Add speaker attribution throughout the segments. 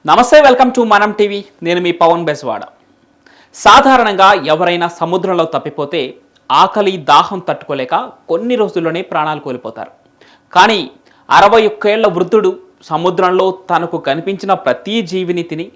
Speaker 1: నమస్తే, welcome to మనం TV. నేను మీ పవన్ బెజవాడ. సాధారణంగా ఎవరైనా సముద్రంలో తప్పిపోతే ఆకలి దాహం తట్టుకోలేక కొన్ని రోజుల్లోనే ప్రాణాలు కోల్పోతారు. కానీ 61 ఏళ్ల వృద్ధుడు సముద్రంలో తనకు కనిపించిన ప్రతి జీవిని తిని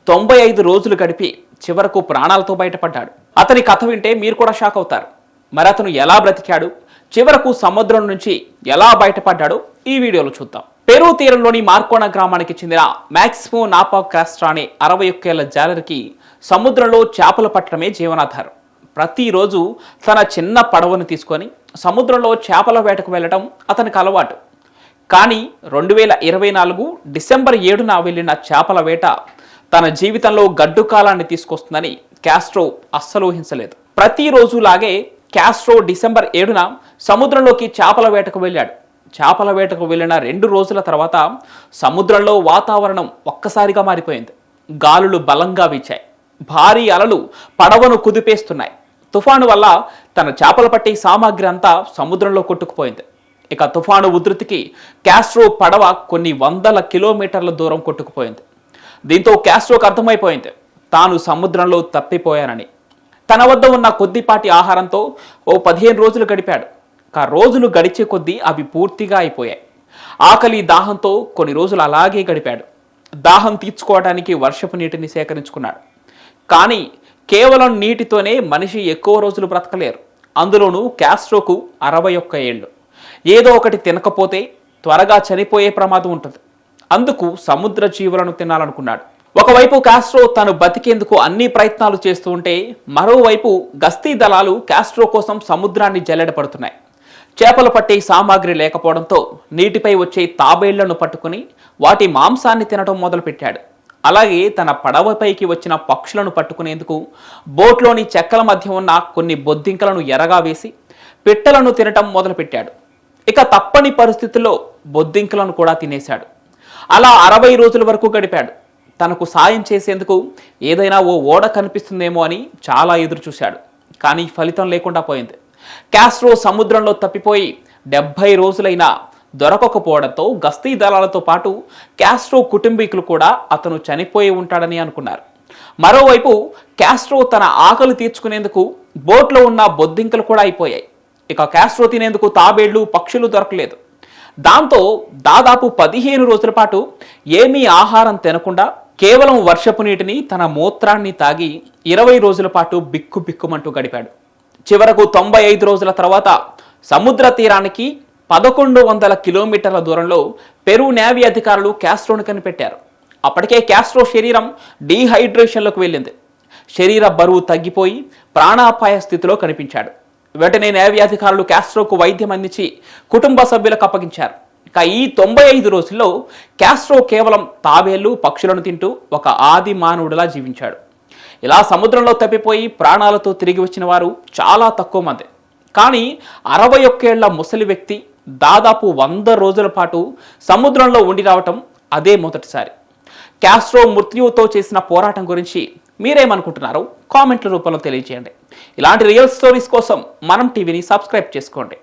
Speaker 1: 95 రోజులు గడిపి చివరకు ప్రాణాలతో బయటపడ్డాడు. అతని కథ వింటే మీరు కూడా షాక్ అవుతారు. మరి అతను ఎలా బ్రతికాడు, చివరకు సముద్రం నుంచి ఎలా బయటపడ్డాడో ఈ వీడియోలో చూద్దాం. పెరూ తీరంలోని మార్కోనా గ్రామానికి చెందిన మాక్సిమో నాపా కాస్ట్రా అనే 61 ఏళ్ల జాలరికి సముద్రంలో చేపలు పట్టడమే జీవనాధారం. ప్రతిరోజు తన చిన్న పడవను తీసుకొని సముద్రంలో చేపల వేటకు వెళ్లడం అతనికి అలవాటు. కానీ 2024 డిసెంబర్ 7న వెళ్లిన చేపల వేట తన జీవితంలో గడ్డు కాలాన్ని తీసుకొస్తుందని కాస్ట్రో అస్సలు ఊహించలేదు. ప్రతిరోజులాగే కాస్ట్రో డిసెంబర్ 7న సముద్రంలోకి చేపల వేటకు వెళ్ళాడు. చేపల వేటకు వెళ్ళిన 2 రోజుల తర్వాత సముద్రంలో వాతావరణం ఒక్కసారిగా మారిపోయింది. గాలులు బలంగా వీచాయి. భారీ అలలు పడవను కుదిపేస్తున్నాయి. తుఫాను వల్ల తన చేపలు పట్టే సామాగ్రి అంతా సముద్రంలో కొట్టుకుపోయింది. ఇక తుఫాను ఉధృతికి కాస్ట్రో పడవ కొన్ని వందల కిలోమీటర్ల దూరం కొట్టుకుపోయింది. దీంతో కాస్ట్రోకు అర్థమైపోయింది తాను సముద్రంలో తప్పిపోయానని. తన వద్ద ఉన్న కొద్దిపాటి ఆహారంతో ఓ 15 రోజులు గడిపాడు. రోజులు గడిచే కొద్దీ అవి పూర్తిగా అయిపోయాయి. ఆకలి దాహంతో కొన్ని రోజులు అలాగే గడిపాడు. దాహం తీర్చుకోవడానికి వర్షపు నీటిని సేకరించుకున్నాడు. కానీ కేవలం నీటితోనే మనిషి ఎక్కువ రోజులు బ్రతకలేరు. అందులోనూ కాస్ట్రోకు 61 ఏళ్ళు. ఏదో ఒకటి తినకపోతే త్వరగా చనిపోయే ప్రమాదం ఉంటుంది. అందుకు సముద్ర జీవులను తినాలనుకున్నాడు. ఒకవైపు కాస్ట్రో తను బతికేందుకు అన్ని ప్రయత్నాలు చేస్తూ ఉంటే, మరోవైపు గస్తీ దళాలు కాస్ట్రో కోసం సముద్రాన్ని జల్లెడపడుతున్నాయి. చేపలు పట్టే సామాగ్రి లేకపోవడంతో నీటిపై వచ్చే తాబేళ్లను పట్టుకుని వాటి మాంసాన్ని తినడం మొదలుపెట్టాడు. అలాగే తన పడవపైకి వచ్చిన పక్షులను పట్టుకునేందుకు బోట్లోని చెక్కల మధ్య ఉన్న కొన్ని బొద్దింకలను ఎరగా వేసి పిట్టలను తినటం మొదలుపెట్టాడు. ఇక తప్పని పరిస్థితుల్లో బొద్దింకలను కూడా తినేశాడు. అలా 60 రోజుల వరకు గడిపాడు. తనకు సాయం చేసేందుకు ఏదైనా ఓ ఓడ కనిపిస్తుందేమో అని చాలా ఎదురు చూశాడు. కానీ ఫలితం లేకుండా పోయింది. కాస్ట్రో సముద్రంలో తప్పిపోయి 70 రోజులైనా దొరకకపోవడంతో గస్తీ దళాలతో పాటు కాస్ట్రో కుటుంబీకులు కూడా అతను చనిపోయి ఉంటాడని అనుకున్నారు. మరోవైపు కాస్ట్రో తన ఆకలి తీర్చుకునేందుకు బోట్లో ఉన్న బొద్దింకలు కూడా అయిపోయాయి. ఇక కాస్ట్రో తినేందుకు తాబేళ్లు, పక్షులు దొరకలేదు. దాంతో దాదాపు 15 రోజుల పాటు ఏమీ ఆహారం తినకుండా కేవలం వర్షపు నీటిని, తన మూత్రాన్ని తాగి 20 రోజుల పాటు బిక్కు బిక్కుమంటూ గడిపాడు. చివరకు 95 రోజుల తర్వాత సముద్ర తీరానికి 1100 కిలోమీటర్ల దూరంలో పెరూ నేవీ అధికారులు కాస్ట్రోను కనిపెట్టారు. అప్పటికే కాస్ట్రో శరీరం డీహైడ్రేషన్లోకి వెళ్ళింది. శరీర బరువు తగ్గిపోయి ప్రాణాపాయ స్థితిలో కనిపించాడు. వెంటనే నేవీ అధికారులు కాస్ట్రోకు వైద్యం అందించి కుటుంబ సభ్యులకు అప్పగించారు. ఇక ఈ 95 రోజుల్లో కాస్ట్రో కేవలం తాబేళ్లు, పక్షులను తింటూ ఒక ఆది మానవుడిలా జీవించాడు. ఇలా సముద్రంలో తప్పిపోయి ప్రాణాలతో తిరిగి వచ్చిన వారు చాలా తక్కువ మంది. కానీ 61 ఏళ్ల ముసలి వ్యక్తి దాదాపు 100 రోజుల పాటు సముద్రంలో ఉండి రావటం అదే మొదటిసారి. కాస్ట్రో మృత్యువుతో చేసిన పోరాటం గురించి మీరేమనుకుంటున్నారో కామెంట్ల రూపంలో తెలియజేయండి. ఇలాంటి రియల్ స్టోరీస్ కోసం మనం టీవీని సబ్స్క్రైబ్ చేసుకోండి.